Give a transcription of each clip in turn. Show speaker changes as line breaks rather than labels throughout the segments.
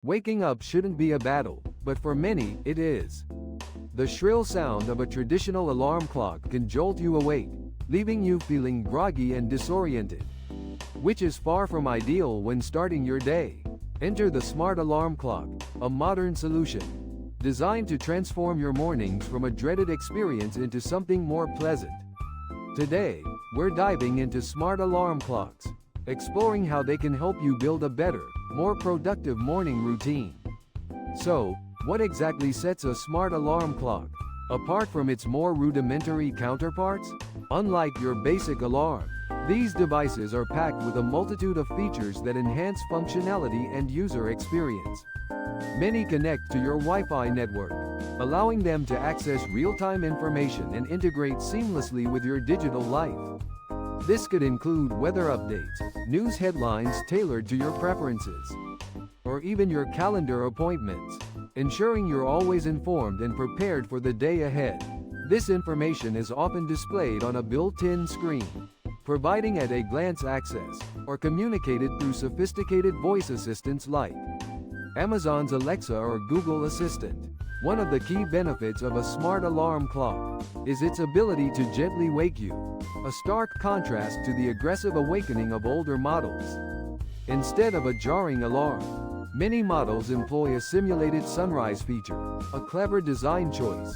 Waking up shouldn't be a battle, but for many, it is. The shrill sound of a traditional alarm clock can jolt you awake, leaving you feeling groggy and disoriented, which is far from ideal when starting your day. Enter the smart alarm clock, a modern solution designed to transform your mornings from a dreaded experience into something more pleasant. Today, we're diving into smart alarm clocks, exploring how they can help you build a better, more productive morning routine. So, what exactly sets a smart alarm clock apart from its more rudimentary counterparts? Unlike your basic alarm, these devices are packed with a multitude of features that enhance functionality and user experience. Many connect to your Wi-Fi network, allowing them to access real-time information and integrate seamlessly with your digital life. This could include weather updates, news headlines tailored to your preferences, or even your calendar appointments, ensuring you're always informed and prepared for the day ahead. This information is often displayed on a built-in screen, providing at-a-glance access, or communicated through sophisticated voice assistants like Amazon's Alexa or Google Assistant. One of the key benefits of a smart alarm clock is its ability to gently wake you, a stark contrast to the aggressive awakening of older models. Instead of a jarring alarm, many models employ a simulated sunrise feature, a clever design choice.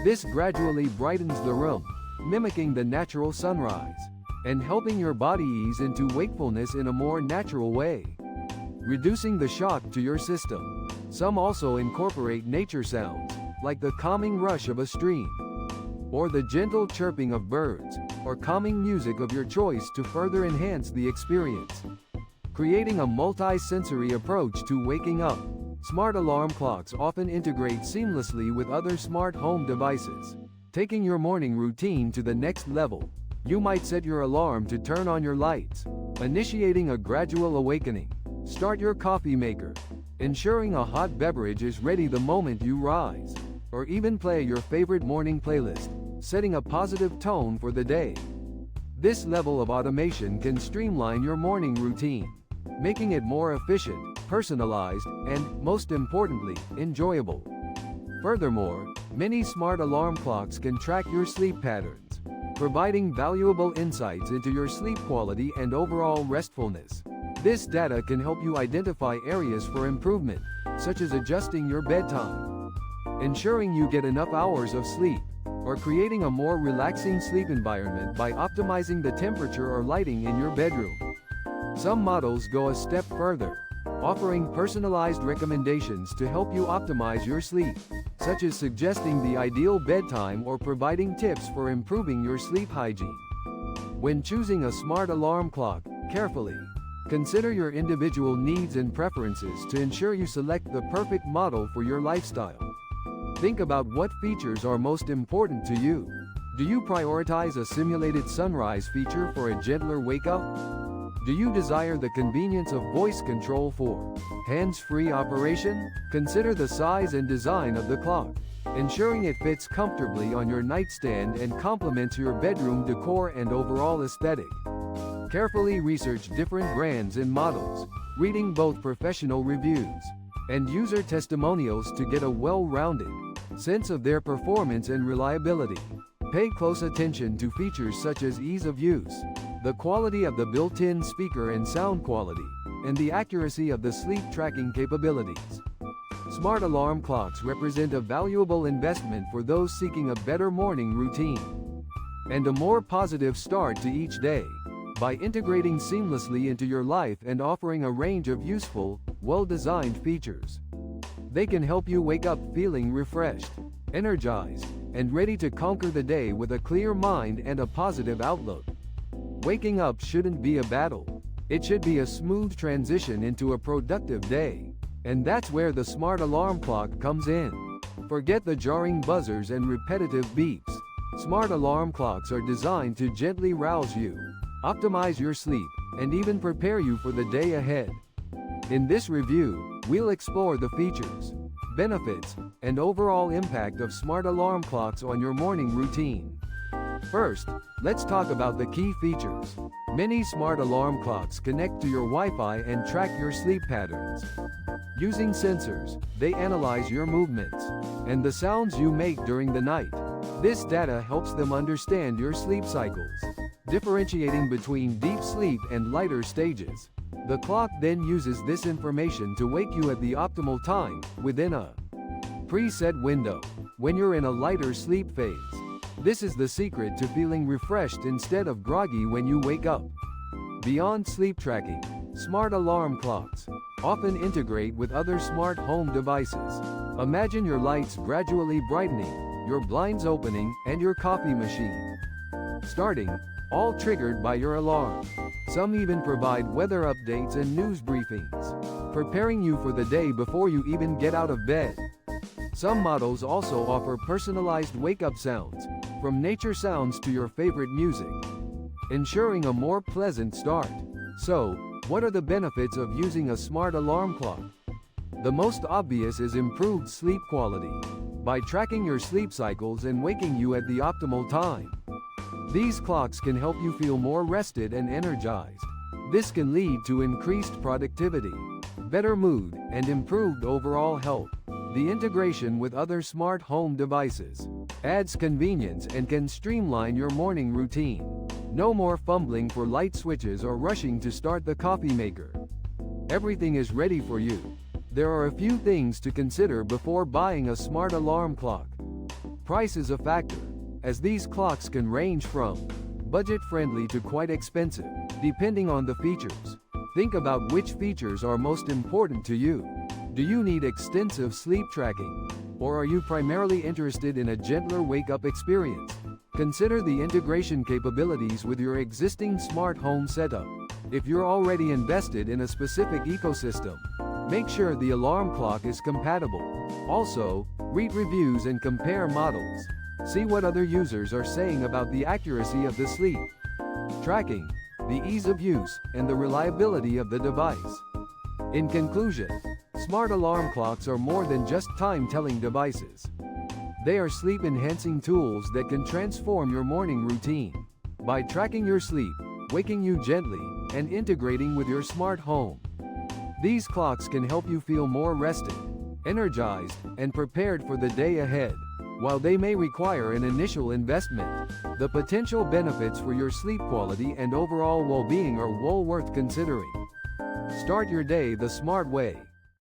This gradually brightens the room, mimicking the natural sunrise, and helping your body ease into wakefulness in a more natural way, reducing the shock to your system. Some also incorporate nature sounds, like the calming rush of a stream, or the gentle chirping of birds, or calming music of your choice to further enhance the experience. Creating a multi-sensory approach to waking up, smart alarm clocks often integrate seamlessly with other smart home devices, taking your morning routine to the next level. You might set your alarm to turn on your lights, initiating a gradual awakening. Start your coffee maker, ensuring a hot beverage is ready the moment you rise, or even play your favorite morning playlist, setting a positive tone for the day. This level of automation can streamline your morning routine, making it more efficient, personalized, and, most importantly, enjoyable. Furthermore, many smart alarm clocks can track your sleep patterns, providing valuable insights into your sleep quality and overall restfulness. This data can help you identify areas for improvement, such as adjusting your bedtime, ensuring you get enough hours of sleep, or creating a more relaxing sleep environment by optimizing the temperature or lighting in your bedroom. Some models go a step further, offering personalized recommendations to help you optimize your sleep, such as suggesting the ideal bedtime or providing tips for improving your sleep hygiene. When choosing a smart alarm clock, carefully consider your individual needs and preferences to ensure you select the perfect model for your lifestyle. Think about what features are most important to you. Do you prioritize a simulated sunrise feature for a gentler wake-up? Do you desire the convenience of voice control for hands-free operation? Consider the size and design of the clock, ensuring it fits comfortably on your nightstand and complements your bedroom decor and overall aesthetic. Carefully research different brands and models, reading both professional reviews and user testimonials to get a well-rounded sense of their performance and reliability. Pay close attention to features such as ease of use, the quality of the built-in speaker and sound quality, and the accuracy of the sleep tracking capabilities. Smart alarm clocks represent a valuable investment for those seeking a better morning routine and a more positive start to each day. By integrating seamlessly into your life and offering a range of useful, well-designed features, they can help you wake up feeling refreshed, energized, and ready to conquer the day with a clear mind and a positive outlook. Waking up shouldn't be a battle. It should be a smooth transition into a productive day. And that's where the smart alarm clock comes in. Forget the jarring buzzers and repetitive beeps. Smart alarm clocks are designed to gently rouse you, optimize your sleep, and even prepare you for the day ahead. In this review, we'll explore the features, benefits, and overall impact of smart alarm clocks on your morning routine. First, let's talk about the key features. Many smart alarm clocks connect to your Wi-Fi and track your sleep patterns. Using sensors, they analyze your movements and the sounds you make during the night. This data helps them understand your sleep cycles, differentiating between deep sleep and lighter stages. The clock then uses this information to wake you at the optimal time, within a preset window, when you're in a lighter sleep phase. This is the secret to feeling refreshed instead of groggy when you wake up. Beyond sleep tracking, smart alarm clocks often integrate with other smart home devices. Imagine your lights gradually brightening, your blinds opening, and your coffee machine starting, all triggered by your alarm. Some even provide weather updates and news briefings, preparing you for the day before you even get out of bed. Some models also offer personalized wake-up sounds, from nature sounds to your favorite music, ensuring a more pleasant start. So, what are the benefits of using a smart alarm clock? The most obvious is improved sleep quality. By tracking your sleep cycles and waking you at the optimal time, these clocks can help you feel more rested and energized. This can lead to increased productivity, better mood, and improved overall health. The integration with other smart home devices adds convenience and can streamline your morning routine. No more fumbling for light switches or rushing to start the coffee maker. Everything is ready for you. There are a few things to consider before buying a smart alarm clock. Price is a factor, as these clocks can range from budget-friendly to quite expensive, depending on the features. Think about which features are most important to you. Do you need extensive sleep tracking? Or are you primarily interested in a gentler wake-up experience? Consider the integration capabilities with your existing smart home setup. If you're already invested in a specific ecosystem, make sure the alarm clock is compatible. Also, read reviews and compare models. See what other users are saying about the accuracy of the sleep tracking, the ease of use, and the reliability of the device. In conclusion, smart alarm clocks are more than just time-telling devices. They are sleep-enhancing tools that can transform your morning routine. By tracking your sleep, waking you gently, and integrating with your smart home, these clocks can help you feel more rested, energized, and prepared for the day ahead. While they may require an initial investment, the potential benefits for your sleep quality and overall well-being are well worth considering. Start your day the smart way.